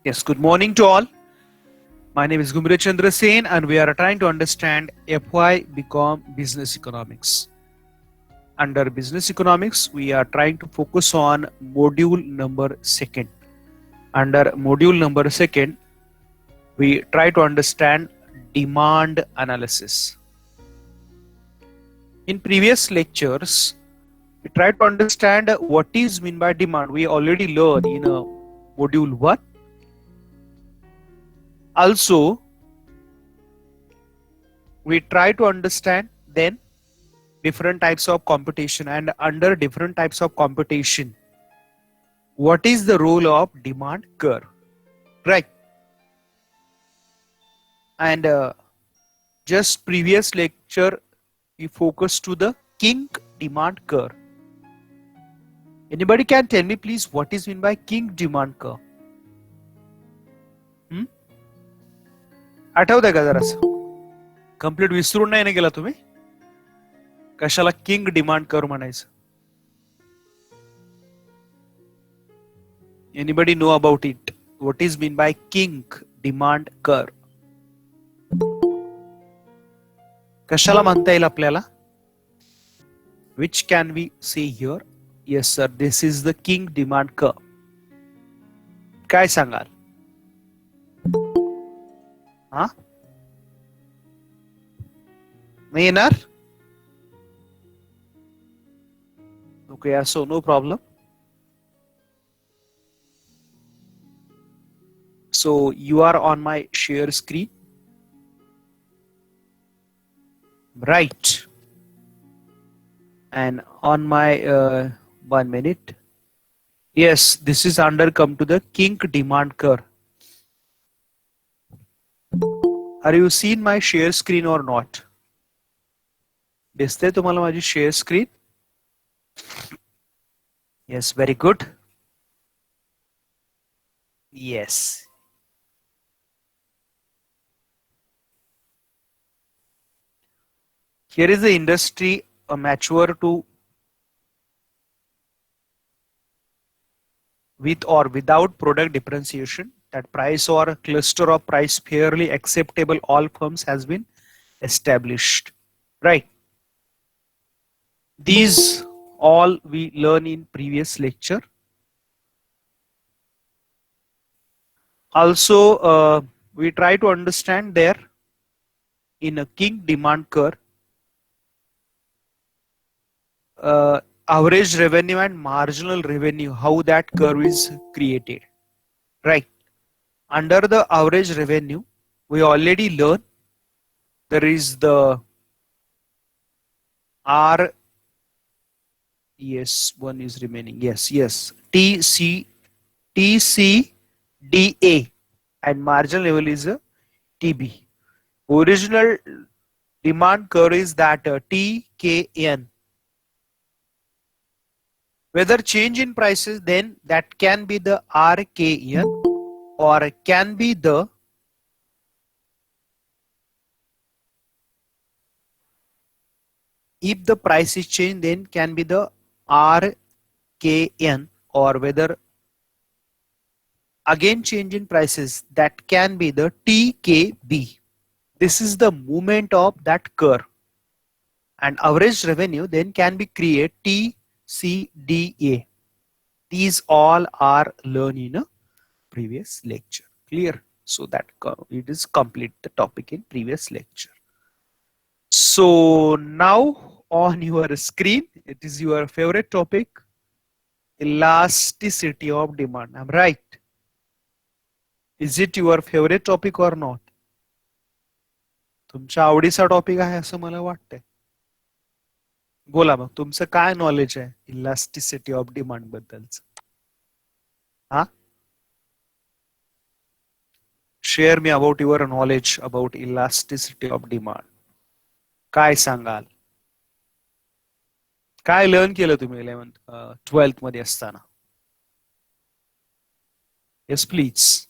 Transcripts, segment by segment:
Yes, good morning to all. My name is Gumira Chandra Sen, and we are trying to understand FY become business economics. Under business economics, we are trying to focus on module number second. Under module number second, we try to understand demand analysis. In previous lectures, we try to understand what is meant by demand. We already learned in module 1. Also, we try to understand then different types of competition, and under different types of competition, what is the role of demand curve, right? And just previous lecture we focused to the king demand curve. Anybody can tell me please what is meant by king demand curve? आठवतंय का जरासं? Complete विसरून नाही ना गेला तुम्ही? कशाला king demand curve म्हणायचं? Anybody know about it? What is mean by king demand curve? कशाला म्हणता येईल आपल्याला? Which can we say here? Yes sir, this is the king demand curve. काय सांगाल? हा? नाही येणार? Okay, so no problem. So you are on my share screen, right? And on my 1 minute. Yes, this is under come to the king demand curve. Are you seeing my share screen or not? दिसते तुम्हाला माझी share screen? Yes, very good. Yes. Here is the industry mature to with or without product differentiation, that price or a cluster of price fairly acceptable all firms has been established, right? These all we learn in previous lecture. Also we try to understand there in a king demand curve average revenue and marginal revenue, how that curve is created, right? Under the average revenue, we already learned there is the R, yes, one is remaining, yes, TCDA, and marginal level is a TB. Original demand curve is that TKN. Whether change in prices, then that can be the RKN, or can be the if the price is changed, then can be the RKN, or whether again change in prices, that can be the TKB. This is the movement of that curve, and average revenue then can be create TCDA. These all are learned in a previous lecture. Clear? So that it is complete the topic in previous lecture. So now on your screen, it is your favorite topic, elasticity of demand. I'm right. Is it your favorite topic or not? तुमच्या आवडीचा topic आहे असं मला वाटतंय. बोला मग तुमचं काय नॉलेज आहे इलास्टिसिटी ऑफ डिमांड बद्दलचं? हा, share me about your knowledge about elasticity of demand. काय सांगाल? काय लर्न केलं तुम्ही 12th मध्ये असताना? Yes please.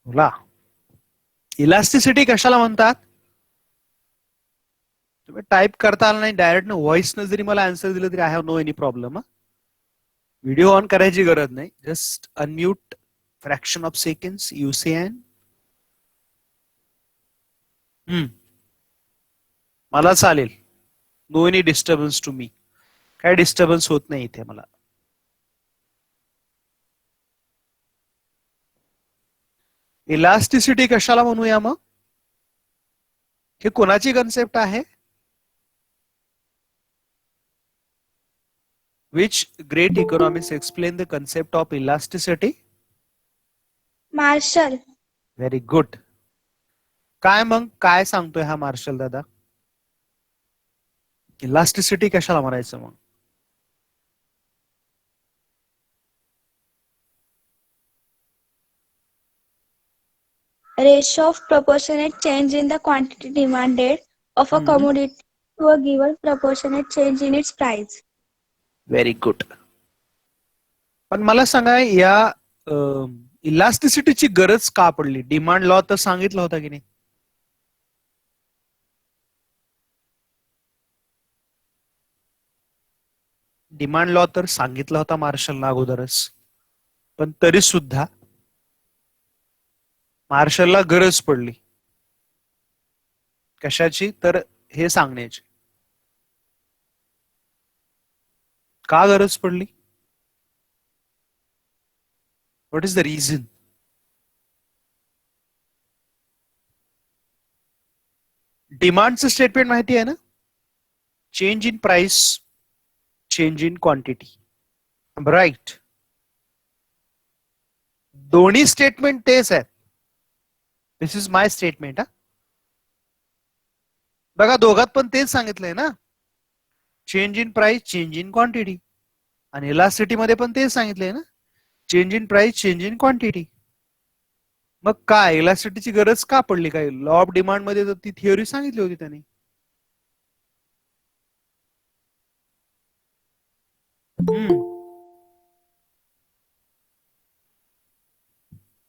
बोला. इलास्टिसिटी कशाला म्हणतात? तुम्ही टाईप करता आला नाही, डायरेक्ट व्हॉइस न जरी मला आन्सर दिलं तरी I have no any problem. Video on करायची गरज नाही, just unmute fraction of seconds you say एन. मला चालेल, no any disturbance to me. काय डिस्टर्बन्स होत नाही इथे मला. इलास्टिसिटी कशाला म्हणूया मग? हे कोणाची कन्सेप्ट आहे? Which great economics explain the concept of elasticity? Marshall. Very good. काय मग काय सांगतोय हा मार्शल दादा? इलास्टिसिटी कशाला म्हणायचं मग? Ratio of proportionate change in the quantity demanded of a commodity to a given proportionate change in its price. Very good. पण मला सांगा, या इलास्टिसिटीची गरज का पडली? डिमांड लॉ तर सांगितला होता की नाही? डिमांड लॉ तर सांगितला होता मार्शलला अगोदरच, पण तरी सुद्धा मार्शलला गरज पडली कशाची? तर हे सांगण्याची. का गरज पडली? What is the reason? डिमांडचं स्टेटमेंट माहिती आहे ना? Change in price, change in quantity, right? दोन्ही स्टेटमेंट तेच आहेत. This is my statement. हा बघा, दोघात पण तेच सांगितलंय ना, change in price, change in quantity. आणि इलास्टिसिटी मध्ये पण तेच सांगितलंय ना, change in price, change in quantity. मग काय इलास्टिसिटीची गरज का पडली? काय लॉ ऑफ डिमांड मध्ये तर ती थिअरी सांगितली होती त्याने.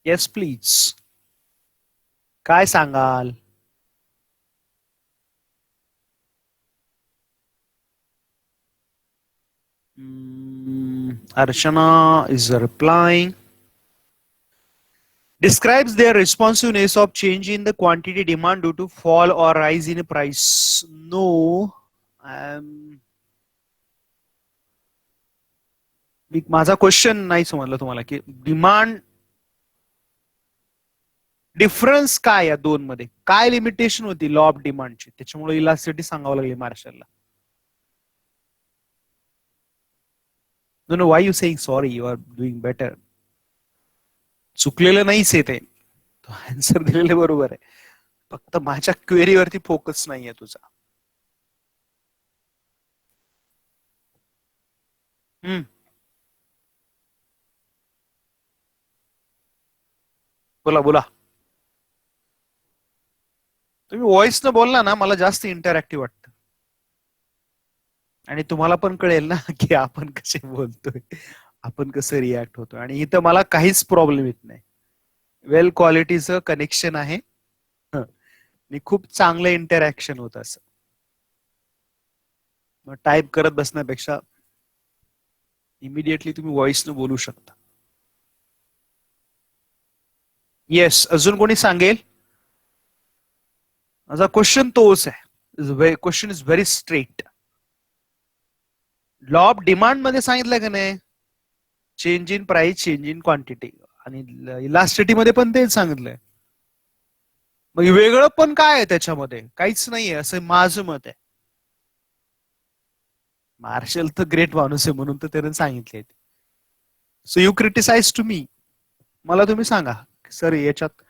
येस प्लीज, काय सांगाल? Archana is replying. Describes their responsiveness of change in the quantity demand due to fall or rise in price. No. माझा क्वेश्चन नाही समजला तुम्हाला की डिमांड डिफरन्स काय या दोन मध्ये? काय लिमिटेशन होती लॉ ऑफ डिमांडची, त्याच्यामुळे इलास्टिसिटी सांगावं लागली मार्शलला? No no, why you saying sorry? You are doing better. चुकलेलं नाहीच आहे ते, आन्सर दिलेले बरोबर आहे, फक्त माझ्या क्वेरीवरती फोकस नाहीये तुझा. बोला बोला. तुम्ही व्हॉइस न बोलला ना, मला जास्त इंटरॅक्टिव्ह वाटतं आणि तुम्हाला पण कळेल ना की आपण कसे बोलतोय, आपण कसं रिॲक्ट होतोय. आणि इथं मला काहीच प्रॉब्लेम येत नाही. वेल क्वालिटीचं कनेक्शन आहे आणि खूप चांगलं इंटरॅक्शन होत असं. मग टाईप करत बसण्यापेक्षा इमिडिएटली तुम्ही व्हॉइस न बोलू शकता. येस, अजून कोणी सांगेल? माझा क्वेश्चन तोच आहे. Question is very straight. Law of demand मध्ये सांगितलं का नाही, change in price, change in quantity. आणि इलास्टिसिटी मध्ये पण तेच सांगितलंय. मग वेगळं पण काय आहे त्याच्यामध्ये? काहीच नाहीये असं माझं मत आहे. मार्शल तर ग्रेट माणूस आहे म्हणून तर त्याने सांगितले. So you criticize to me. मला तुम्ही सांगा सर याच्यात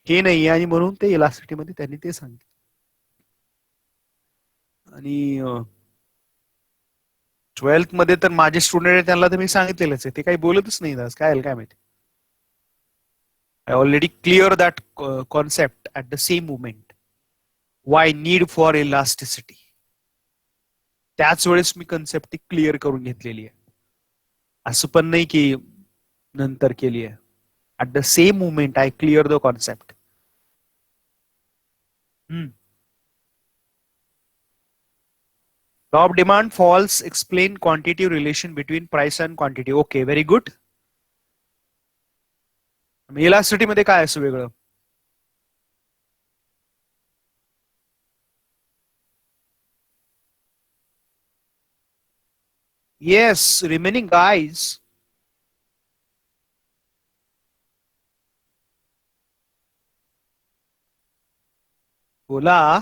हे नाहीये, आणि म्हणून ते इलास्टिसिटी मध्ये त्यांनी ते सांगितलं. आणि 12th मध्ये तर माझे स्टुडंट आहेत, त्यांना तर मी सांगितलेलंच आहे, ते काही बोलतच नाही आज. काय माहिती. I already clear that concept at the same moment. Why need for elasticity? त्याच वेळेस मी कन्सेप्ट ती क्लिअर करून घेतलेली आहे, असं पण नाही की नंतर केली आहे. At the same moment I clear the concept. Law of demand falls explain quantitative relation between price and quantity. Okay, very good. Elasticity मध्ये काय असं वेगळं? Yes, remaining guys. बोला.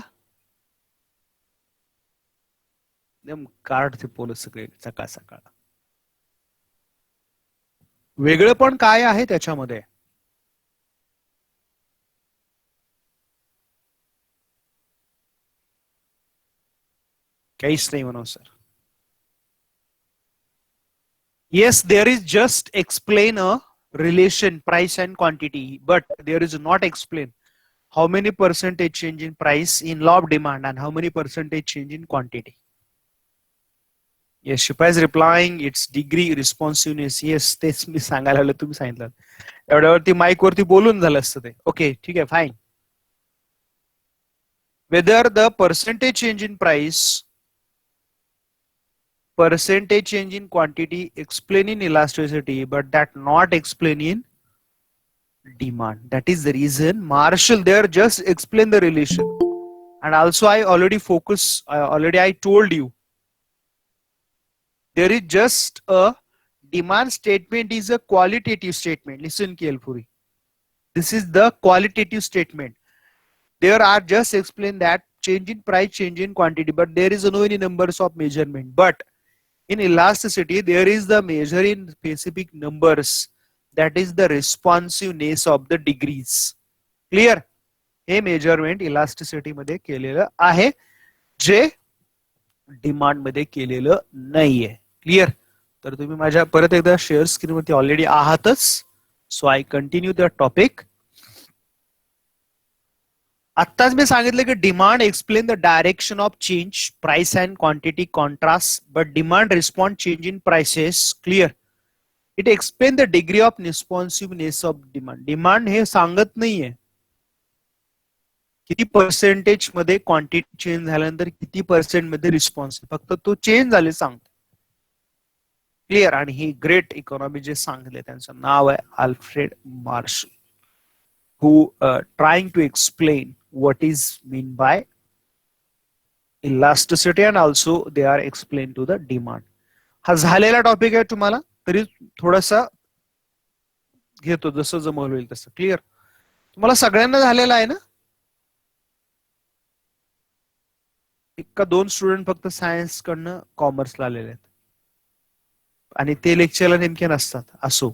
एकदम काढते पोलं सगळे सकाळ सकाळ. वेगळं पण काय आहे त्याच्यामध्ये? काहीच नाही म्हणून sir. Yes, there is just explain a relation price and quantity, but there is not explain how many percentage change in price in law of demand and how many percentage change in quantity. Yes, Shipa is replying its degree responsiveness. Yes, तेच मी सांगायला लागलो, तुम्ही सांगितलं. एवढ्यावरती mic वरती बोलून झालं असतं ते. ओके, ठीक आहे, fine. Whether the percentage change in price, percentage change in quantity explain in elasticity, but that not explain in demand. That is the reason Marshall there just explain the relation. And also I already I told you, there is just a demand statement is a qualitative statement. Listen carefully. This is the qualitative statement. There are just explain that change in price, change in quantity, but there is no any numbers of measurement. But in elasticity, there is the measure in specific numbers. That is the responsiveness of the degrees. Clear? हे measurement elasticity मध्ये केलेलं आहे, जे demand मध्ये केलेलं नाहीये. Clear? तर तुम्ही माझ्या परत एकदा शेअर स्क्रीन वरती ऑलरेडी आहातच. So I continue the topic. आत्ताच मी सांगितलं की demand explain the direction of change price and quantity contrast, but demand respond change in prices. Clear? It explain the degree of responsiveness of demand. Demand हे सांगत नाहीये किती percentage मध्ये quantity change झाल्यानंतर किती पर्सेंट मध्ये रिस्पॉन्स, फक्त तो चेंज झाले सांगतो. क्लिअर? आणि ही ग्रेट इकॉनॉमी जे सांगितले त्यांचं नाव आहे Alfred Marshall, who trying to explain what is mean by elasticity and also they are explained to the demand. हा झालेला टॉपिक आहे, तुम्हाला तरी थोडासा घेतो जसं जमवलं होईल तसं. क्लिअर? तुम्हाला सगळ्यांना झालेला आहे ना? एक का दोन स्टुडंट फक्त सायन्स कडनं कॉमर्सला आलेले आहेत आणि ते लेक्चरला नेमके नसतात. असो.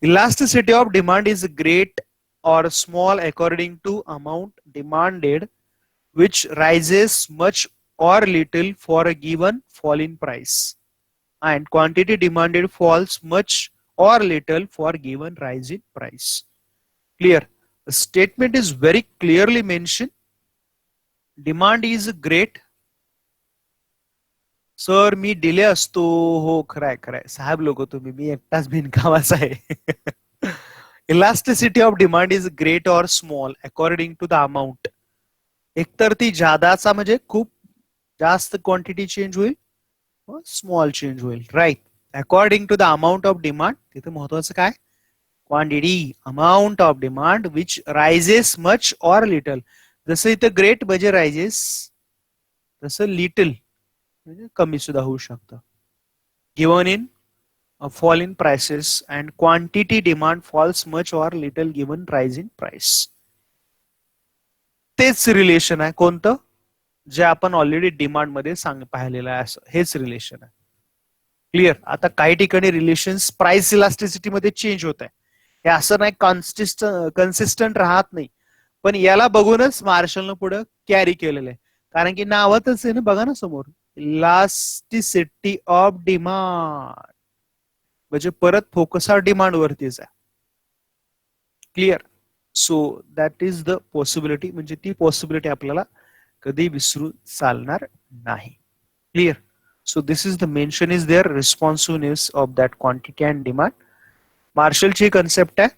Elasticity of demand is great or small according to amount demanded, which rises much or little for a given fall in price, and quantity demanded falls much or little for given rise in price. Clear? The statement is very clearly mentioned. Demand is great. Sir me delay असतो. हो, खरंय खरंय साहेब लोक तुम्ही, मी एकटाच बिनकामाचा आहे. Elasticity of demand is great or small according to the amount. एकतर ती जादाचा म्हणजे खूप जास्त क्वांटिटी चेंज होईल, स्मॉल चेंज होईल. Right? According to the amount of demand. तिथे महत्वाचं काय? Quantity, amount of demand which raises much or little. जसं इथं ग्रेट म्हणजे रायझेस, तसं लिटल म्हणजे कमी सुद्धा होऊ शकतं. Given in a fall in prices and quantity demand falls much or little given rise in price. तेच रिलेशन आहे. कोणतं? जे आपण ऑलरेडी डिमांड मध्ये पाहिलेलं आहे, असं हेच रिलेशन आहे. क्लिअर? आता काही ठिकाणी रिलेशन्स प्राइस इलास्टिसिटी मध्ये चेंज होत आहे. हे असं नाही कन्सिस्टंट राहत नाही, पण याला बघूनच मार्शलनं पुढे कॅरी केलेलं आहे. कारण की नावातच आहे ना, बघा ना समोर, इलास्टिसिटी ऑफ डिमांड, म्हणजे परत फोकस हा डिमांड वरतीच आहे. Clear? So that is the possibility, म्हणजे ती पॉसिबिलिटी आपल्याला कधी विसरू चालणार नाही. Clear? So this is the mention is there responsiveness of that quantity and demand. मार्शलची कन्सेप्ट आहे.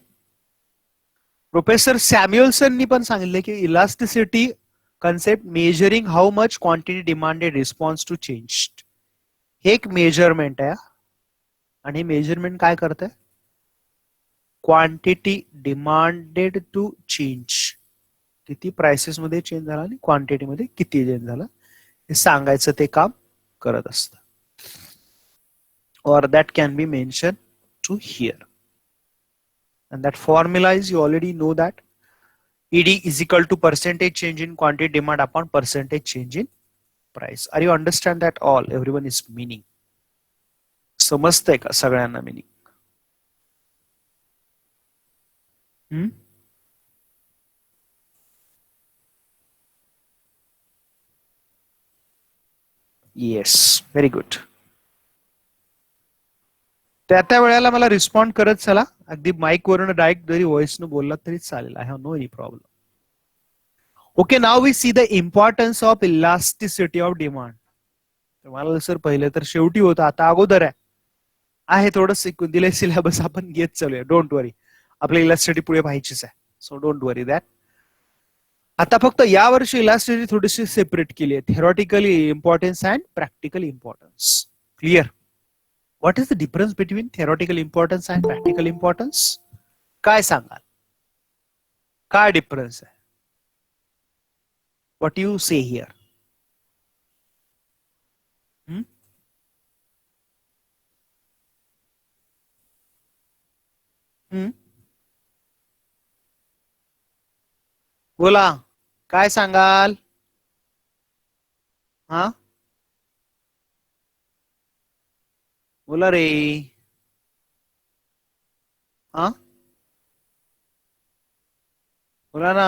प्रोफेसर सॅम्युएल्सननी पण सांगितले की elasticity concept measuring how much quantity demanded response to change. हे एक मेजरमेंट आहे आणि मेजरमेंट काय करत आहे, क्वांटिटी डिमांडेड टू चेंज, किती प्राइसेस मध्ये चेंज झाला आणि क्वांटिटी मध्ये किती चेंज झाला हे सांगायचं ते काम करत असतं. Or that can be mentioned to here. And that formula is, you already know that ED is equal to percentage change in quantity demand upon percentage change in price. Are you understand that all? Everyone is meaning. समजतंय का सगळ्यांना meaning? Yes, very good. त्या वेळेला मला respond करत चला, अगदी mic वरून डायरेक्ट जरी व्हॉइस न बोलला तरी चालेल. I have no any problem. Okay, now we see the importance of elasticity of demand. मला सर पहिले तर शेवटी होतं, आता अगोदर आहे थोडं दिले सिलेबस आपण घेत चालूया. डोंट वरी, आपल्या इलास्टिसिटी पुढे पाहायचीच आहे. So don't worry that. आता फक्त या वर्षी इलास्टिसिटी थोडीशी सेपरेट केली आहे, theoretically importance and practical importance. Clear? What is the difference between theoretical importance and practical importance? काय सांगाल? काय डिफरन्स आहे? What you say here? बोला, काय सांगाल? हा, बोला रे. हा, बोला ना.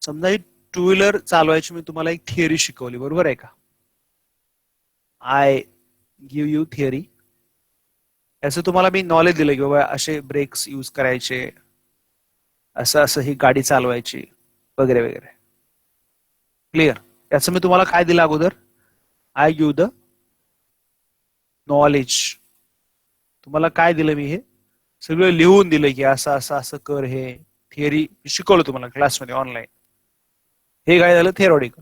समजा ही टू व्हीलर चालवायची मी तुम्हाला एक थिअरी शिकवली, बरोबर आहे का? I give you theory. याचं तुम्हाला मी नॉलेज दिलं की बाबा असे ब्रेक्स यूज करायचे, असं असं ही गाडी चालवायची वगैरे वगैरे. क्लिअर? याचं मी तुम्हाला काय दिलं अगोदर? I give the knowledge. तुम्हाला काय दिलं मी? हे सगळं लिहून दिलं की असं असं असं कर. हे थिअरी शिकवलं तुम्हाला क्लासमध्ये ऑनलाईन. हे काय झालं? थिअरॉटिकल.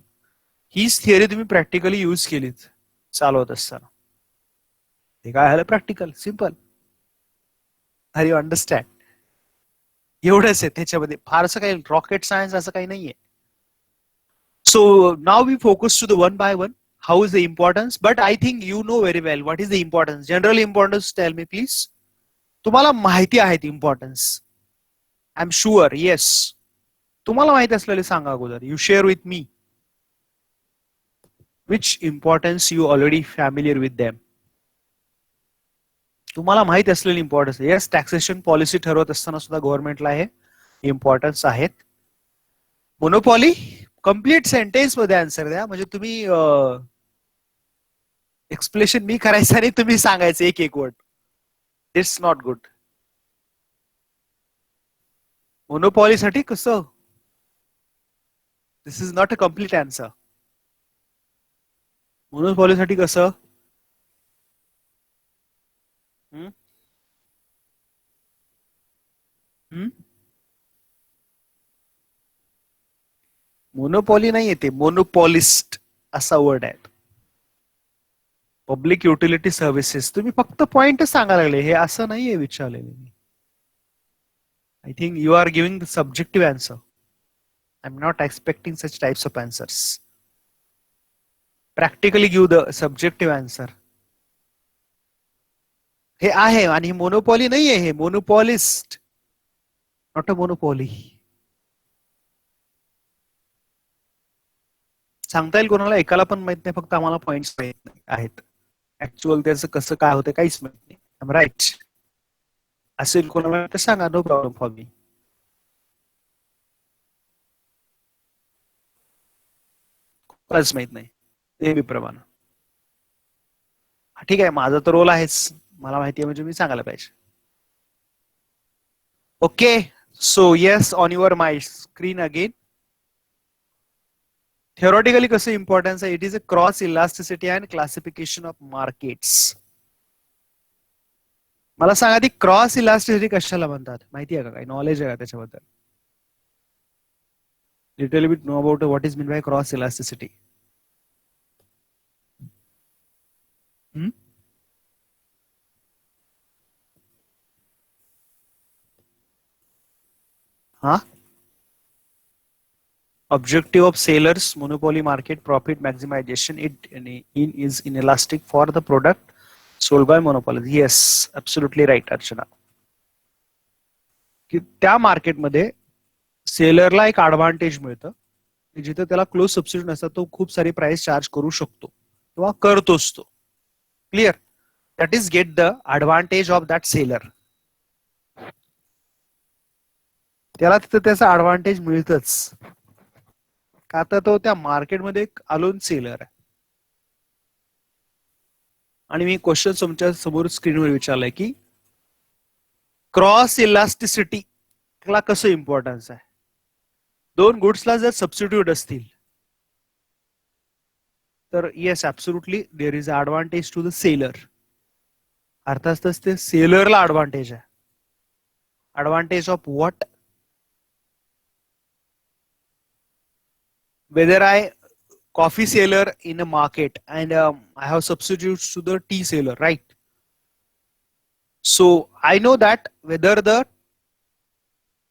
हीच थिअरी तुम्ही प्रॅक्टिकली यूज केलीत चालवत असताना. हे काय झालं? Practical. Simple. Are you understand? एवढंच आहे त्याच्यामध्ये, फारसं काही रॉकेट सायन्स असं काही नाहीये. So now we focus to the one by one. How is the importance? But I think you know very well what is the importance. General importance, tell me please. तुम्हाला माहिती आहेत importance. I'm sure. Yes. तुम्हाला माहिती असलेले सांगा अगोदर. You share with me. Which importance you already familiar with them? तुम्हाला माहिती असलेली इम्पॉर्टन्स. येस, टॅक्सेशन पॉलिसी ठरवत असताना सुद्धा गव्हर्नमेंटला हे इम्पॉर्टन्स आहेत. मोनोपॉली, कम्प्लीट सेंटेन्स मध्ये आन्सर द्या. म्हणजे तुम्ही एक्सप्लेनेशन मी करायचं आणि तुम्ही सांगायचं एक एक वर्ड. It's not good. मोनोपॉलीसाठी कसं? This is not a complete answer. मोनोपॉलीसाठी कसं? मोनोपॉली नाही येते, मोनोपॉलिस्ट असा वर्ड आहे. Public utility services. तुम्ही फक्त पॉइंट सांगायला लागले, हे असं नाहीये विचारलेले मी. I think you are giving the subjective answer. I am not expecting such types of answers. Practically give the subjective answer. हे आहे आणि मोनोपॉली नाहीये, हे मोनोपॉलिस्ट, नॉट अ मोनोपॉली. सांगता येईल कोणाला? एकाला पण माहित नाही, फक्त आम्हाला पॉइंट्स माहित आहेत. ऍक्च्युअल त्याचं कसं काय होतं काहीच माहित नाही. राईट? असेल कोणाला तर सांगा, नो प्रॉब्लेम फॉर मी. कोणालाच माहित नाही नेहमीप्रमाणे. ठीक आहे, माझा तर रोल आहेच, मला माहिती आहे म्हणजे मी सांगायला पाहिजे. Okay, so yes, on your my screen again. Theoretically कसं इम्पॉर्टन्स आहे? It is a cross elasticity and classification of markets. मला सांगा ती क्रॉस इलास्टिसिटी कशाला म्हणतात, माहिती आहे का, काही नॉलेज आहे का त्याच्याबद्दल? Little bit know about what is mean by cross elasticity. हा, objective of sellers monopoly market profit maximization it in is inelastic for the product sold by monopolies. Yes, absolutely right Archana. की त्या मार्केटमध्ये सेलरला एक advantage मिळतं की जिथे त्याला close subsidy नसतात तो खूप सारी प्राइस चार्ज करू शकतो किंवा करतोच तो. Clear? That is get the advantage of that seller. त्याला तिथे त्याचा ऍडव्हान्टेज मिळतच का, तर तो त्या मार्केटमध्ये एक अलोन सेलर आहे. आणि मी क्वेश्चन तुमच्या समोर स्क्रीनवर विचारलाय की क्रॉस इलास्टिसिटी ला कसं इम्पॉर्टन्स आहे. दोन गुड्सला जर सबस्टिट्यूट असतील तर yes absolutely there is advantage to the seller. अर्थातच ते सेलरला ऍडव्हान्टेज आहे. Advantage of what? whether I coffee seller in a market and I have substitutes to the tea seller, right? So I know that whether the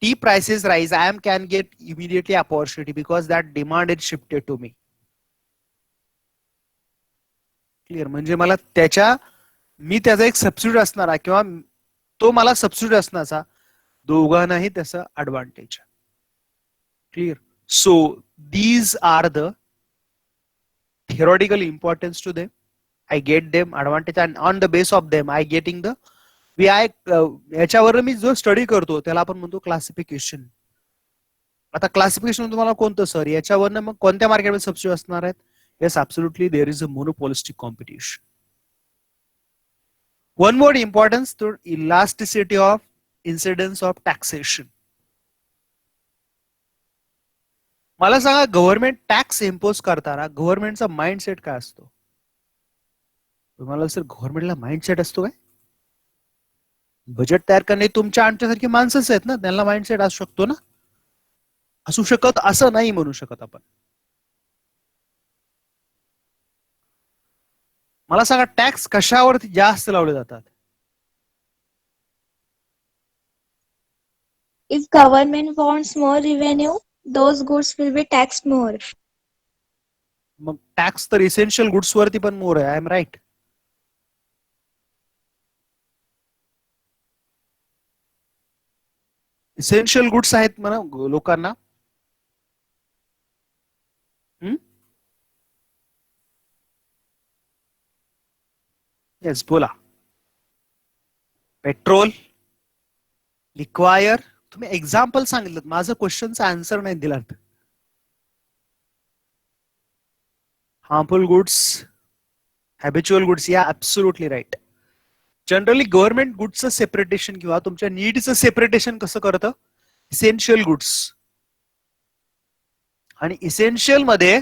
tea prices rise, I can get immediately opportunity because that demand is shifted to me. Clear? म्हणजे मला मी त्याचा एक substitute असणारा किंवा तो मला substitute असण्याचा दोघांनाही त्याचा advantage. Clear? So these are the theoretical importance to them. I get them advantage and on the base of them I getting the याच्यावर मी जो स्टडी करतो त्याला आपण म्हणतो क्लासिफिकेशन. आता क्लासिफिकेशन तुम्हाला कोणतं सर, याच्यावर मग कोणत्या मार्केटमध्ये सबस्टिट्यूट असणार आहेत? Yes, absolutely there is a monopolistic competition. One more importance to elasticity of incidence of taxation. मला सांगा गव्हर्नमेंट टॅक्स इम्पोज करताना गव्हर्नमेंटचा माइंडसेट काय असतो? तुम्हाला सर गव्हर्नमेंटला माइंडसेट असतो काय? बजेट तयार करणे तुमच्या आमच्यासारखी माणसंच आहेत ना, त्यांना माइंडसेट असू शकतो ना? असू शकत असं नाही म्हणू शकत आपण. मला सांगा टॅक्स कशावरती जास्त लावले जातात? If government wants more revenue, those goods will be taxed more. मग टॅक्स तर इसेन्शियल गुड्स वरती पण मोर आहे. I am right? Essential goods आहेत म्हणा लोकांना. येस, बोला. Petrol, liquor. तुम्ही एक्झाम्पल सांगितलं, माझं क्वेश्चनचा आन्सर नाही दिला. हार्मफुल गुड्स, हॅबिच्युअल गुड्स, या ऍब्सोल्युटली राईट. जनरली गव्हर्नमेंट गुड्सचं सेपरेटेशन किंवा तुमच्या नीडचं सेपरेटेशन कसं करतं? इसेन्शियल गुड्स आणि इसेन्शियल मध्ये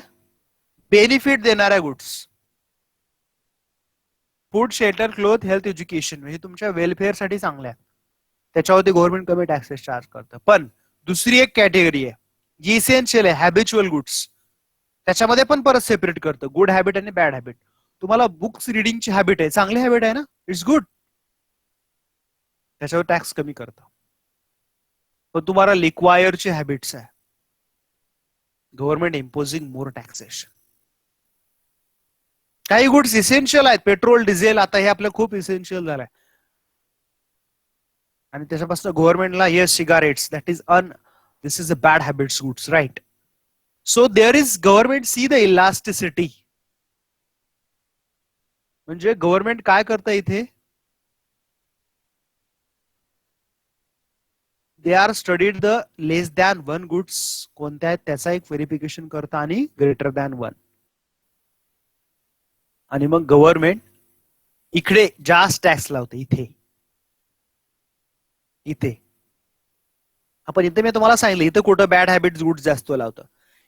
बेनिफिट देणाऱ्या goods. Food, shelter, cloth, health, education म्हणजे तुमच्या वेलफेअरसाठी चांगल्या आहे, त्याच्यावरती गव्हर्नमेंट कमी टॅक्सेस चार्ज करतं. पण दुसरी एक कॅटेगरी आहे जी इसेन्शियल आहे, हॅबिच्युअल गुड्स. त्याच्यामध्ये पण परत सेपरेट करतं गुड हॅबिट आणि बॅड हॅबिट. तुम्हाला बुक्स रिडिंगची हॅबिट आहे, चांगली हॅबिट आहे ना, इट्स गुड, त्याच्यावर टॅक्स कमी करतं. पण तुम्हाला लिक्वायरची हॅबिट्स आहे, गव्हर्नमेंट इम्पोजिंग मोर टॅक्सेशन. काही गुड्स इसेन्शियल आहेत, पेट्रोल, डिझेल, आता हे आपलं खूप इसेन्शियल झालंय आणि त्याच्यापासून गव्हर्नमेंटला yes cigarettes, that is this is a bad habits goods, right? So there is government see the elasticity. म्हणजे गव्हर्नमेंट काय करतं इथे? They are studied the less than one goods कोणत्या आहेत त्याचा एक व्हेरिफिकेशन करतं आणि ग्रेटर दॅन वन. आणि मग गव्हर्नमेंट इकडे जास्त टॅक्स लावते. इथे आपण इथे मी तुम्हाला सांगितलं इथे कुठं बॅड हॅबिट्स गुड्स जास्त लावतं,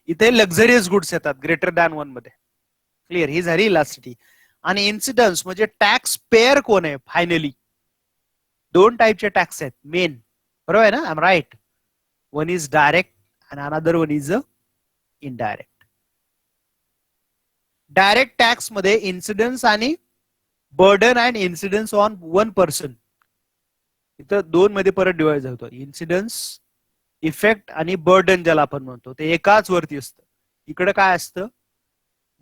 इथे लक्झरियस गुड्स येतात ग्रेटर दॅन वन मध्ये. क्लिअर? ही झाली इलास्टिसिटी. आणि इन्सिडन्स म्हणजे टॅक्स पेअर कोण आहे फायनली? दोन टाईपचे टॅक्स आहेत मेन, बरोबर आहे ना? I am right. One is direct and another one is indirect. Direct tax मध्ये इन्सिडन्स आणि burden and incidence on one person, इथं दोन मध्ये परत डिवाइड होतो. इन्सिडन्स, इफेक्ट आणि बर्डन ज्याला आपण म्हणतो ते एकाच वरती असतं. इकडे काय असतं?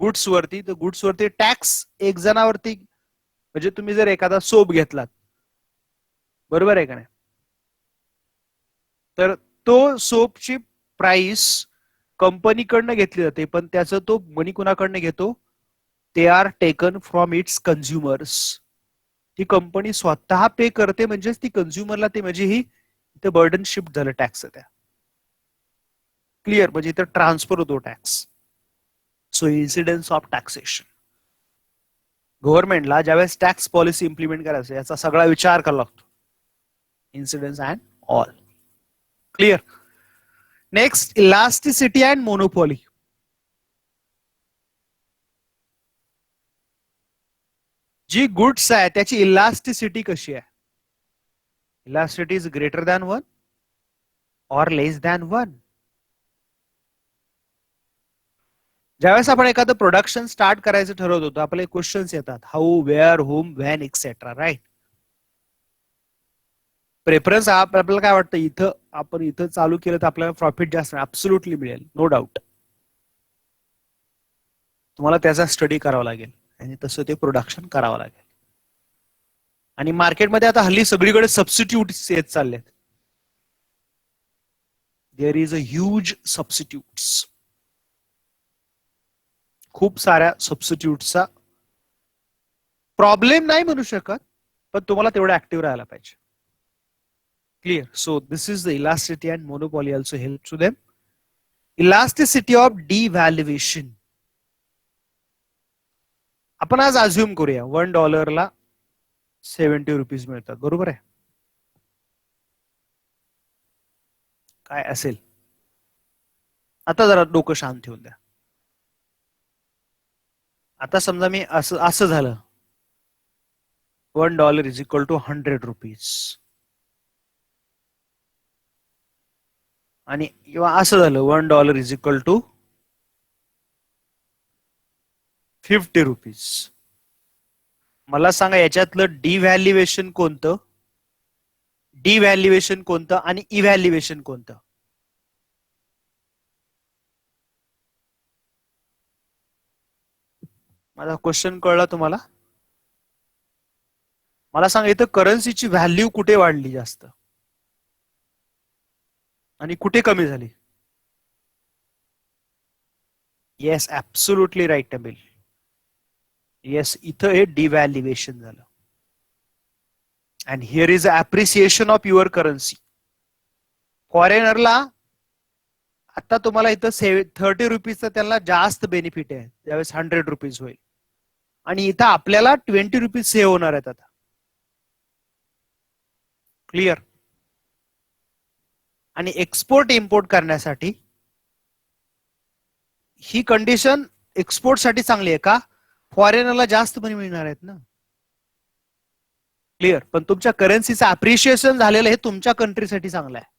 गुड्स वरती. तर गुड्स वरती टॅक्स एक जणावरती, म्हणजे तुम्ही जर एखादा सोप घेतलात, बरोबर आहे का नाही, तर तो सोपची प्राइस कंपनीकडनं घेतली जाते, पण त्याचं तो मनी कुणाकडनं घेतो? ते are taken from its consumers. ती कंपनी स्वतः पे करते, म्हणजेच ती कन्झ्युमरला ते, म्हणजे ही इथे बर्डन शिफ्ट झालं टॅक्स त्या. क्लिअर? म्हणजे इथं ट्रान्सफर होतो tax. So incidence of taxation. गव्हर्नमेंटला ज्यावेळेस टॅक्स पॉलिसी इम्प्लिमेंट करायचं याचा सगळा विचार करावा लागतो. Incidence and all. Clear? Next, elasticity and monopoly. जी गुड्स आहे त्याची इलास्टिसिटी कशी आहे? इलास्टिसिटी इज ग्रेटर दॅन 1 और लेस दॅन 1. ज्यावेळेस आपण एखादं प्रोडक्शन स्टार्ट करायचं ठरवत होतो, आपले क्वेश्चन्स येतात, how, where, whom, when, etcetera, right? Preference आपल्याला काय वाटतं, इथं आपण इथं चालू केलं तर आपल्याला प्रॉफिट जास्त ऍब्सोल्युटली मिळेल, नो डाऊट. तुम्हाला त्याचा स्टडी करावा लागेल आणि तसं ते प्रोडक्शन करावं लागेल. आणि मार्केटमध्ये आता हल्ली सगळीकडे सबस्टिट्यूट्स येत चाललेत. There is a huge substitutes. खूप साऱ्या सबस्टिट्यूटचा प्रॉब्लेम नाही म्हणू शकत, पण तुम्हाला तेवढं ऍक्टिव्ह राहायला पाहिजे. Clear? So this is the elasticity and monopoly also help to them. Elasticity of devaluation. आपण आज अज्युम करूया $1 ₹70 मिळतात, बरोबर आहे? काय असेल? आता जरा डोकं शांत ठेवून द्या. आता समजा मी असं झालं, $1 इज इक्वल टू ₹100. आणि किंवा असं झालं, $1 इज इक्वल टू ₹50. मला सांगा याच्यातलं डिव्हॅल्युएशन कोणतं, डिव्हॅल्युएशन कोणतं आणि इव्हॅल्युएशन कोणतं? माझा क्वेश्चन कळला तुम्हाला? मला सांगा इथं करन्सीची व्हॅल्यू कुठे वाढली जास्त आणि कुठे कमी झाली? Yes, absolutely right Tamil. Yes, इथं हे डिव्हॅल्युएशन झालं. And here is appreciation of your currency. फॉरेनरला आता तुम्हाला इथं ₹30 त्यांना जास्त बेनिफिट आहे, त्यावेळेस ₹100 होईल. आणि इथं आपल्याला ₹20 सेव्ह होणार आहेत आता. क्लिअर? आणि एक्सपोर्ट इम्पोर्ट करण्यासाठी ही कंडिशन एक्सपोर्ट साठी चांगली आहे का? फॉरेनरला जास्त मनी मिळणार आहेत ना. क्लिअर? पण तुमच्या करन्सीचं अप्रिशिएशन झालेलं हे तुमच्या कंट्रीसाठी चांगलं आहे.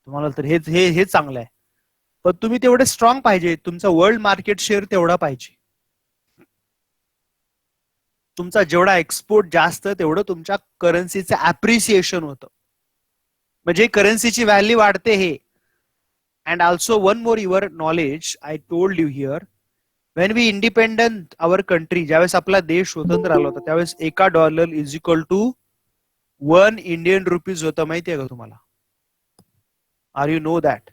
तुम्हाला तर हे चांगलं आहे, पण तुम्ही तेवढे स्ट्रॉंग पाहिजे. तुमचा वर्ल्ड मार्केट शेअर तेवढा पाहिजे. तुमचा जेवढा एक्सपोर्ट जास्त तेवढं तुमच्या करन्सीचं अप्रिसिएशन होतं, म्हणजे करन्सीची व्हॅल्यू वाढते हे. And also one more your knowledge, I told you here, when we independent our country, ज्यावेळेस आपला देश स्वतंत्र आला होता त्यावेळेस $1 इज इक्वल टू ₹1 होतं, माहितीये का तुम्हाला? Are you know that?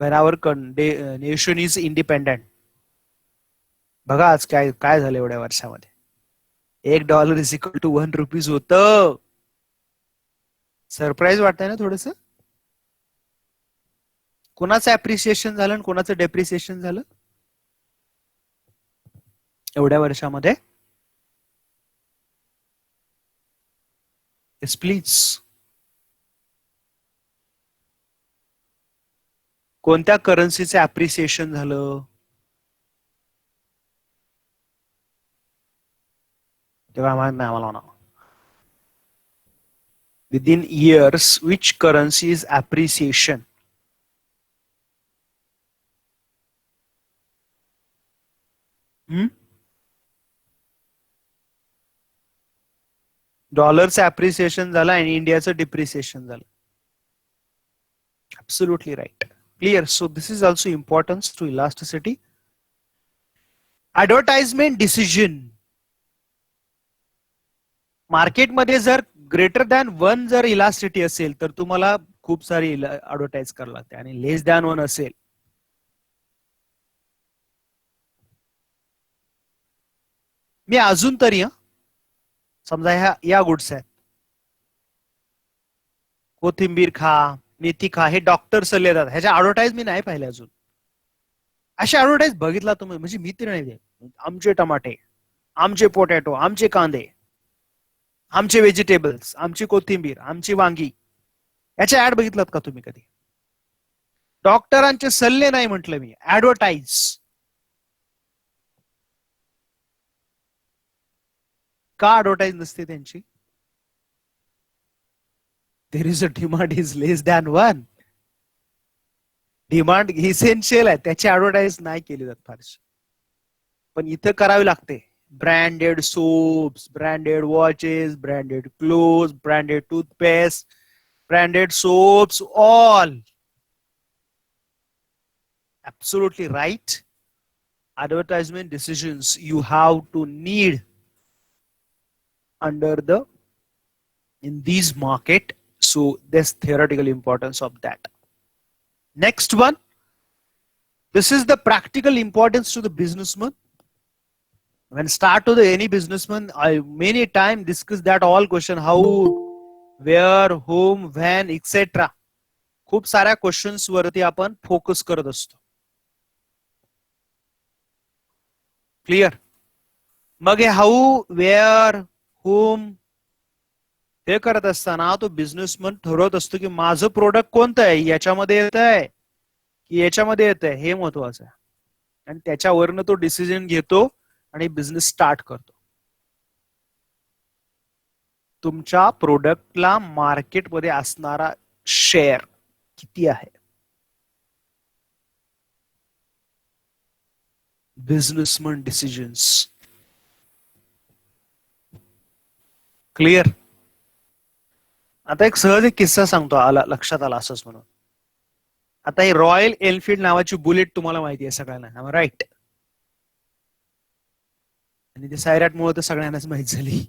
When our nation is independent. बघा आज काय काय झालं एवढ्या वर्षामध्ये. $1 इज इक्वल टू ₹1 होतं. सरप्राईज वाटतंय ना थोडस? कोणाचं अप्रिसिएशन झालं आणि कोणाचं डेप्रिसिएशन झालं एवढ्या वर्षामध्ये? Yes please. कोणत्या करन्सीचे अप्रिसिएशन झालं? तेव्हा आम्हाला within years, which currency's appreciation? डॉलरचं ऍप्रिसिएशन झालं आणि इंडियाचं डिप्रिसिएशन झालं. Absolutely right. Clear. So this is also importance to elasticity. Advertisement decision. मार्केटमध्ये जर ग्रेटर दॅन 1 जर इलास्टिसिटी असेल तर तुम्हाला खूप सारी ऍडव्हर्टाइज करावं लागते आणि लेस दॅन 1 असेल मी अजून तरी समजा या गुड्स आहेत कोथिंबीर खा मेथी खा हे डॉक्टर सल्ले देतात ह्याच्या ऍडव्हर्टाइज मी नाही पाहिले अजून अशा ऍडव्हर्टाइज बघितला तुम्ही म्हणजे मी तरी नाही आमचे टमाटे आमचे पोटॅटो आमचे कांदे आमचे व्हेजिटेबल्स आमची कोथिंबीर आमची वांगी याच्या ऍड बघितलात का तुम्ही कधी डॉक्टरांचे सल्ले नाही म्हटलं मी ऍडव्हर्टाइज का ऍडव्हर्टाइज नसते त्यांची there is a demand is less than 1 demand essential आहे त्याची ऍडव्हर्टाइज नाही केली जात फारशी पण इथं करावी लागते branded soaps branded watches branded cloth branded toothpaste branded soaps all absolutely right advertisement decisions you have to need under the in these market so there's theoretical importance of that. Next one, this is the practical importance to the businessman. When start to the any businessman I many time discuss that all question how where whom when etc खूप साऱ्या questions वरती आपण focus करत असतो clear मग हे how where home हे करत असताना तो बिझनेसमन ठरवत असतो की माझं प्रोडक्ट कोणतं आहे याच्यामध्ये येत आहे की याच्यामध्ये येत आहे हे महत्वाचं आहे आणि त्याच्यावरनं तो डिसिजन घेतो आणि बिझनेस स्टार्ट करतो तुमच्या प्रोडक्टला मार्केटमध्ये असणारा शेअर किती आहे बिझनेसमन डिसिजन्स क्लिअर आता एक सहज एक किस्सा सांगतो आला लक्षात आला असंच म्हणून आता ही रॉयल एनफिल्ड नावाची बुलेट तुम्हाला माहिती आहे सगळ्यांना राईट आणि ते सायरॅट मुळे तर सगळ्यांनाच माहित झाली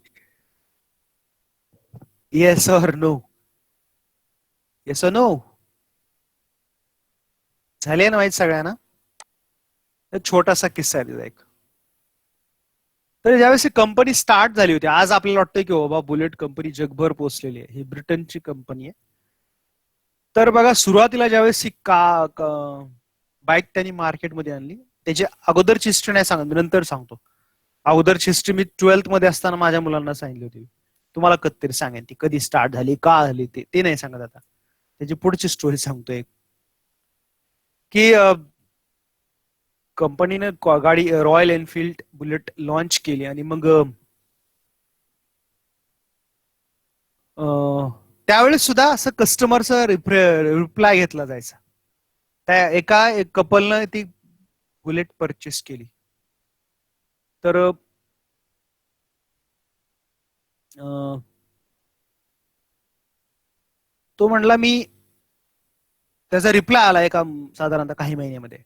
yes or no yes or no झाले ना माहित सगळ्यांना छोटासा किस्सा आहे तिचा एक तर ज्यावेळेस कंपनी स्टार्ट झाली होती आज आपल्याला वाटतं की बाबा बुलेट कंपनी जगभर पोहोचलेली आहे ही ब्रिटनची कंपनी आहे तर बघा सुरुवातीला ज्यावेळेस ही बाईक त्यांनी मार्केटमध्ये आणली त्याची अगोदरची हिस्ट्री नाही सांगत मी नंतर सांगतो अगोदरची हिस्ट्री मी 12th मध्ये असताना माझ्या मुलांना सांगितली होती तुम्हाला कधीतरी सांगेन ती कधी स्टार्ट झाली का झाली ते नाही सांगत आता त्याची पुढची स्टोरी सांगतोय की कंपनीने गाडी रॉयल एनफिल्ड बुलेट लॉन्च केली आणि मग त्यावेळेस सुद्धा असं कस्टमरचा रिप्लाय घेतला जायचा त्या एका कपलनं ती बुलेट परचेस केली तर तो म्हणला मी त्याचा रिप्लाय आला एका साधारणतः काही महिन्यामध्ये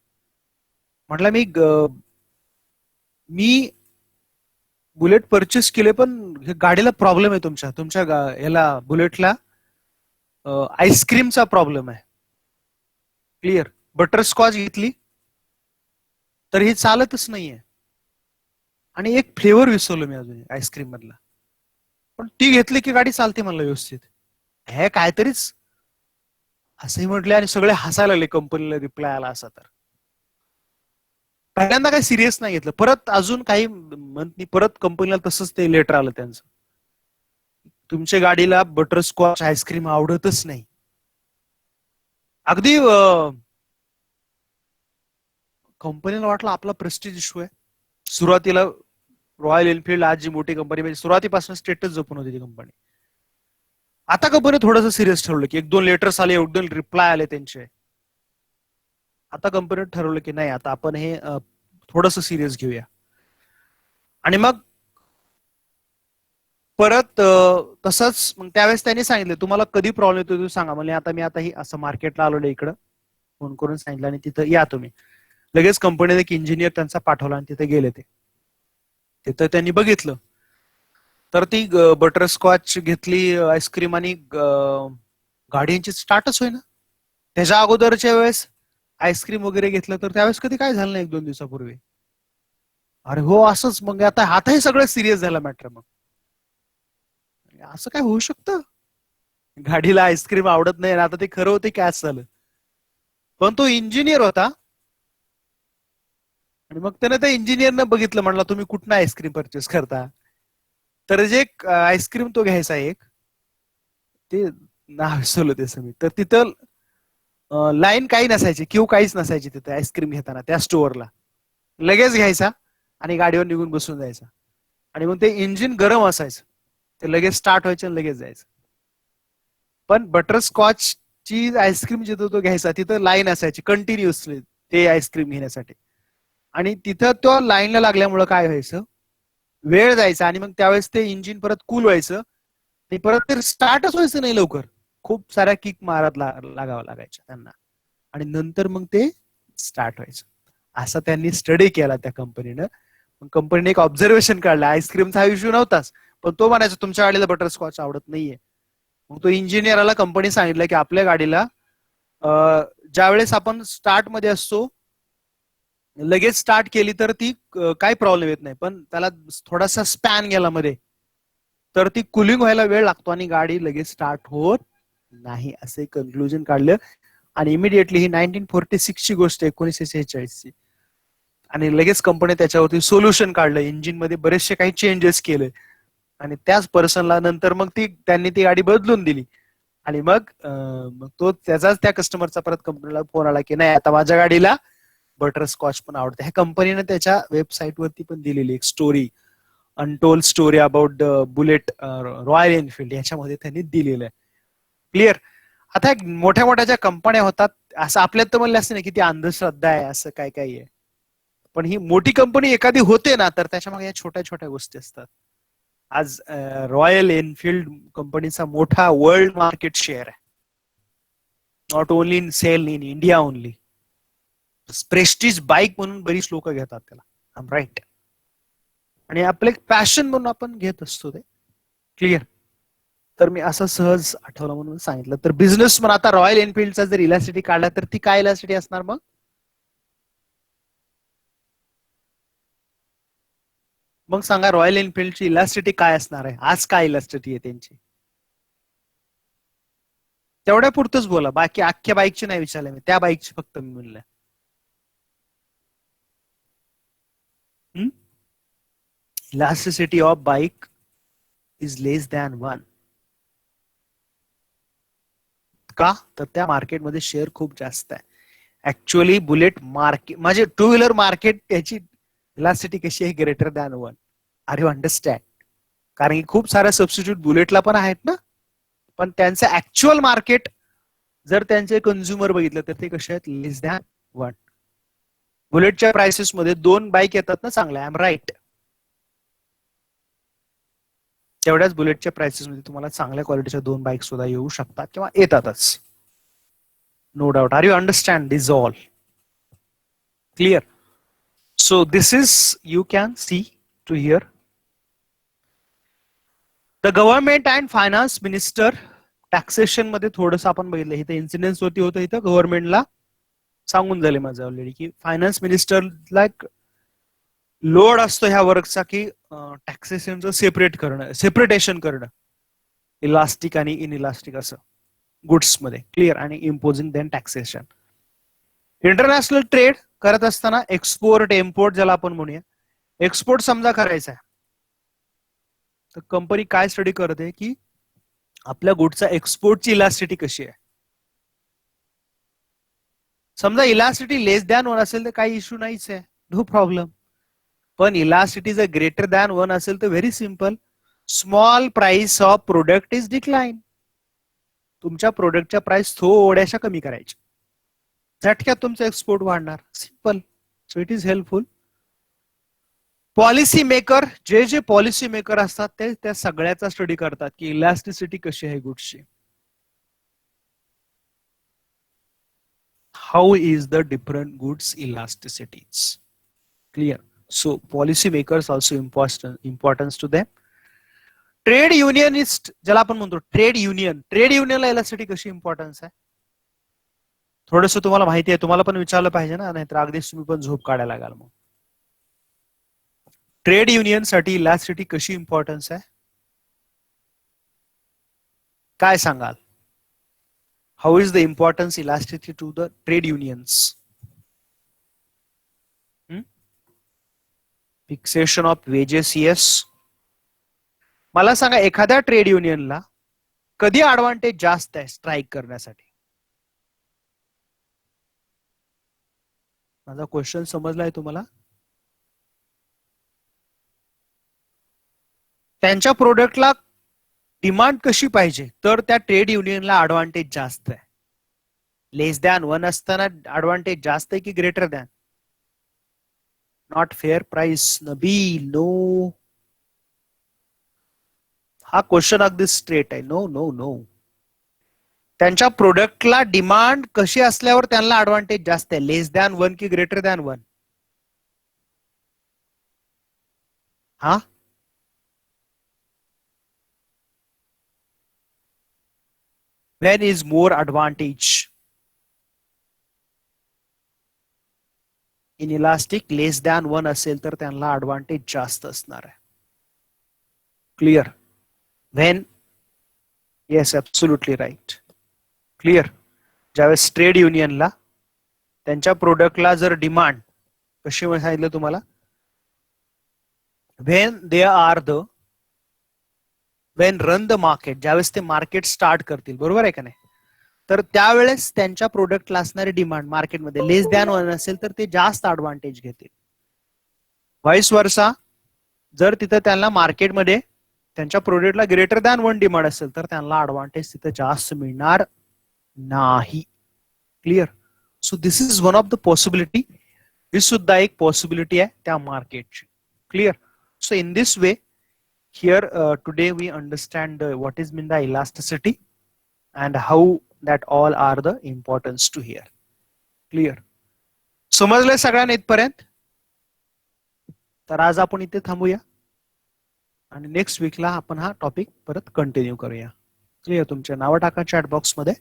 म्हटलं मी बुलेट परचेस केले पण गाडीला प्रॉब्लेम आहे तुमच्या याला बुलेटला आईस्क्रीमचा प्रॉब्लेम आहे क्लिअर बटरस्कॉच घेतली तर ही चालतच नाहीये आणि एक फ्लेवर विसरलो मी अजून आईस्क्रीम मधला पण ती घेतली की गाडी चालते म्हणलं व्यवस्थित हे काहीतरीच असंही म्हटले आणि सगळे हसायला लागले कंपनीला रिप्लाय आला असा तर पहिल्यांदा काही सिरियस नाही घेतलं परत अजून काही मंथनी परत कंपनीला तसंच ते लेटर आलं त्यांचं तुमच्या गाडीला बटरस्कॉच आईस्क्रीम आवडतच नाही अगदी कंपनीला वाटलं आपला प्रेस्टिज इश्यू आहे सुरुवातीला रॉयल एनफिल्ड आज जी मोठी कंपनी म्हणजे सुरुवातीपासून स्टेटस जपून होती ती कंपनी आता कंपनी थोडंसं सिरियस ठरवलं की 1-2 लेटर्स आले, 1-2 रिप्लाय आले त्यांचे. आता कंपनीने ठरवलं की नाही, आता आपण हे थोडंसं सिरियस घेऊया. आणि मग परत तसंच मग त्यावेळेस त्यांनी सांगितलं तुम्हाला कधी प्रॉब्लेम येतो तुम्ही सांगा. म्हणजे आता मी आता ही असं मार्केटला आलो इकडं, फोन करून सांगितलं आणि तिथं या तुम्ही. लगेच कंपनीने एक इंजिनियर त्यांचा पाठवला आणि तिथे गेले ते. तिथं त्यांनी बघितलं तर ती बटरस्कॉच घेतली आईस्क्रीम आणि गाडीची स्टार्टच होईना. त्याच्या अगोदरच्या वेळेस आईस्क्रीम वगैरे घेतलं तर त्यावेळेस कधी काय झालं नाही 1-2 दिवसापूर्वी. अरे हो असंच. मग आता हे सगळं सिरियस झालं मॅटर. मग असं काय होऊ शकतं, गाडीला आईस्क्रीम आवडत नाही. आता ते खरं होते काय झालं. पण तो इंजिनियर होता आणि मग त्याने त्या इंजिनियरनं बघितलं, म्हणला तुम्ही कुठनं आईस्क्रीम परचेस करता. तर जे आईस्क्रीम तो घ्यायचा एक, ते नाव विसरलं त्याचं मी. तर तिथं लाईन काही नसायची, क्यू काहीच नसायची तिथे आईस्क्रीम घेताना त्या स्टोअरला. लगेच घ्यायचा आणि गाडीवर निघून बसून जायचा. आणि मग ते इंजिन गरम असायचं, ते लगेच स्टार्ट व्हायचं आणि लगेच जायचं. पण बटरस्कॉचची आईस्क्रीम जिथं तो घ्यायचा तिथं लाईन असायची कंटिन्युअसली ते आईस्क्रीम घेण्यासाठी. आणि तिथं तो लाईनला लागल्यामुळं काय व्हायचं, वेळ जायचा आणि मग त्यावेळेस ते इंजिन परत कूल व्हायचं आणि परत ते स्टार्टच व्हायचं नाही लवकर. खूप साऱ्या किक मारत लागावं लागायच्या त्यांना आणि नंतर मग ते स्टार्ट व्हायचं. असा त्यांनी स्टडी केला त्या कंपनीनं. मग कंपनीने एक ऑब्झर्वेशन काढलं, आईस्क्रीमचा हा इश्यू नव्हताच, पण तो म्हणायचा तुमच्या गाडीला बटरस्कॉच आवडत नाहीये. मग तो इंजिनियरला कंपनी सांगितलं की आपल्या गाडीला ज्यावेळेस आपण स्टार्ट मध्ये असतो लगेच स्टार्ट केली तर ती काही प्रॉब्लेम येत नाही, पण त्याला थोडासा स्पॅन गेला मध्ये तर ती कुलिंग व्हायला वेळ लागतो आणि गाडी लगेच स्टार्ट होत नाही, असे कन्क्लुजन काढलं. आणि इमिडिएटली ही 1946 ची गोष्ट, 1946ची. आणि लगेच कंपनी त्याच्यावरती सोल्युशन काढलं, इंजिन मध्ये बरेचसे काही चेंजेस केले आणि त्याच पर्सनला नंतर मग त्यांनी ती गाडी बदलून दिली. आणि मग तो त्याचाच त्या कस्टमरचा परत कंपनीला फोन आला की नाही आता माझ्या गाडीला बटरस्कॉच पण आवडते. ह्या कंपनीने त्याच्या वेबसाईट वरती पण दिलेली एक story, untold story about bullet royal Enfield, याच्यामध्ये त्यांनी दिलेलं आहे. क्लिअर. आता मोठ्या मोठ्या ज्या कंपन्या होतात, असं आपल्यात तर म्हणलं असते ना की ती अंधश्रद्धा आहे असं काय काय आहे, पण ही मोठी कंपनी एखादी होते ना तर त्याच्यामागे या छोट्या छोट्या गोष्टी असतात. आज रॉयल एनफिल्ड कंपनीचा मोठा वर्ल्ड मार्केट शेअर आहे, not only in sale in India only. Prestige bike म्हणून बरीच लोक घेतात त्याला, आय राईट. आणि आपलं एक पॅशन म्हणून आपण घेत असतो ते. क्लिअर. तर मी असं सहज आठवलं म्हणून सांगितलं. तर बिझनेस म्हणून आता रॉयल एनफिल्डचा जर इलॅस्टिटी काढला तर ती काय इलॅस्टिटी असणार मग? मग सांगा रॉयल एनफिल्डची इलॅस्टिटी काय असणार आहे, आज काय इलॅस्टिटी आहे त्यांची? तेवढ्या पुरतच बोला, बाकी अख्ख्या बाईकची नाही विचारलं मी, त्या बाईकची फक्त मी म्हणलं. Elasticity of bike is less than 1. का? तर त्या मार्केटमध्ये शेअर खूप जास्त आहे. ऍक्च्युअली बुलेट मार्केट म्हणजे टू व्हीलर मार्केट, त्याची इलास्टिसिटी कशी आहे, greater than 1. Are you understand? कारण की खूप साऱ्या सबस्टिट्यूट बुलेटला पण आहेत ना, पण त्यांचं ऍक्च्युअल मार्केट जर त्यांचे कंझ्युमर बघितलं तर ते कसे आहेत, लेस दॅन 1. बुलेटच्या प्राइसेस मध्ये 2 बाईक येतात ना चांगल्या, आय एम राईट. तेवढ्याच बुलेटच्या प्राइसेस मध्ये तुम्हाला चांगल्या क्वालिटीच्या 2 बाईक सुद्धा येऊ शकतात किंवा येतातच. No doubt. Are you understand this all? Clear. So this is, you can see to here the government and finance minister. Taxation मध्ये थोडंसं आपण बघितलं, इथं इन्सिडेन्स होती होतं, इथं गव्हर्नमेंटला सांगून झाले माझं ऑलरेडी की फायनान्स मिनिस्टरला एक लोड असतो ह्या वर्कचा की टॅक्सेशनचं सेपरेटेशन करणं, इलास्टिक आणि इन इलास्टिक असं गुड्स मध्ये. क्लिअर. आणि imposing then taxation. International trade करत असताना एक्सपोर्ट इम्पोर्ट ज्याला आपण म्हणूया, एक्सपोर्ट समजा करायचा आहे तर कंपनी काय स्टडी करते की आपल्या गुडचा एक्सपोर्टची इलास्टिटी कशी आहे. समजा इलास्टिटी लेस दॅन 1 असेल तर काही इश्यू नाहीच आहे, नो प्रॉब्लेम. पण इलास्टिटी जर ग्रेटर दॅन 1 असेल तर very simple, small price of product is decline. तुमच्या प्रोडक्टच्या प्राइस थोड्याशा कमी करायच्या, झटक्यात तुमचा एक्सपोर्ट वाढणार. Simple. So it is helpful. Policy maker, जे पॉलिसी मेकर असतात ते त्या सगळ्याचा स्टडी करतात की इलास्टिसिटी कशी आहे गुड्सची. How is the different goods elasticities. Clear. So policy makers also importance to them. Trade unionist ज्याला आपण म्हणतो, ट्रेड युनियनला इलास्टिसिटी कशी इम्पॉर्टन्स आहे थोडस तुम्हाला माहिती आहे, तुम्हाला पण विचारलं पाहिजे ना, नाहीतर अगदीच तुम्ही पण झोप काढायला लागाल. मग ट्रेड युनियन साठी इलास्टिसिटी कशी इम्पॉर्टन्स आहे काय सांगाल? How is the importance elasticity to the trade unions? Fixation of wages. Yes. मला सांगा एखाद्या ट्रेड युनियनला कधी ऍडव्हान्टेज जास्त आहे स्ट्राईक करण्यासाठी? माझा क्वेश्चन समजलाय तुम्हाला? त्यांच्या प्रोडक्टला डिमांड कशी पाहिजे तर त्या ट्रेड युनियनला ऍडव्हान्टेज जास्त आहे. लेस दॅन 1 असताना ऍडव्हान्टेज जास्त आहे की greater than? Not fair price. Nabeel no. हा क्वेश्चन अगदी स्ट्रेट आहे. No no no. त्यांच्या प्रोडक्टला डिमांड कशी असल्यावर त्यांना ऍडव्हान्टेज जास्त आहे, लेस दॅन 1 की ग्रेटर दॅन 1? हा, when is more advantage? Inelastic less than 1 असेल तर त्यांना ऍडव्हान्टेज जास्त असणार आहे. Clear. When. Yes, absolutely right. Clear. ज्यावेळेस ट्रेड युनियनला त्यांच्या प्रोडक्टला जर डिमांड कशी सांगितलं तुम्हाला, when they are the when run the market, ज्यावेळेस ते मार्केट स्टार्ट करतील, बरोबर आहे का नाही, तर त्यावेळेस त्यांच्या प्रोडक्टला असणारी डिमांड मार्केटमध्ये लेस दॅन 1 असेल तर ते जास्त ऍडव्हान्टेज घेतील. व्हाईस वर्सा, जर तिथं त्यांना मार्केटमध्ये त्यांच्या प्रोडक्टला ग्रेटर दॅन 1 डिमांड असेल तर त्यांना ऍडव्हान्टेज तिथं जास्त मिळणार नाही. Clear. So this is one of the possibility. ही सुद्धा एक पॉसिबिलिटी आहे त्या मार्केटची. Clear. So in this way here today we understand what is mean the elasticity and how that all are the importance to here. Clear. समजले सगळ्यांना इथपर्यंत? तर आज आपण इथे थांबूया आणि नेक्स्ट वीकला आपण हा टॉपिक परत कंटिन्यू करूया. क्लिअर. तुमचे नाव टाका चॅट बॉक्स मध्ये.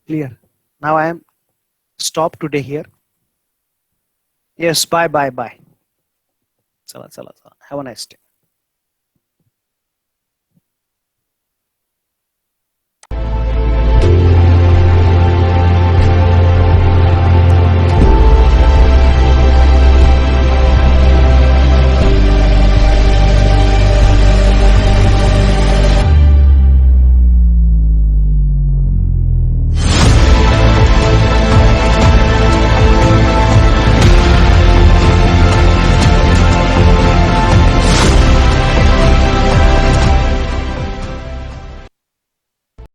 Clear. Now I am stop today here. Yes. Bye bye bye. चला चला चला. Have a nice day.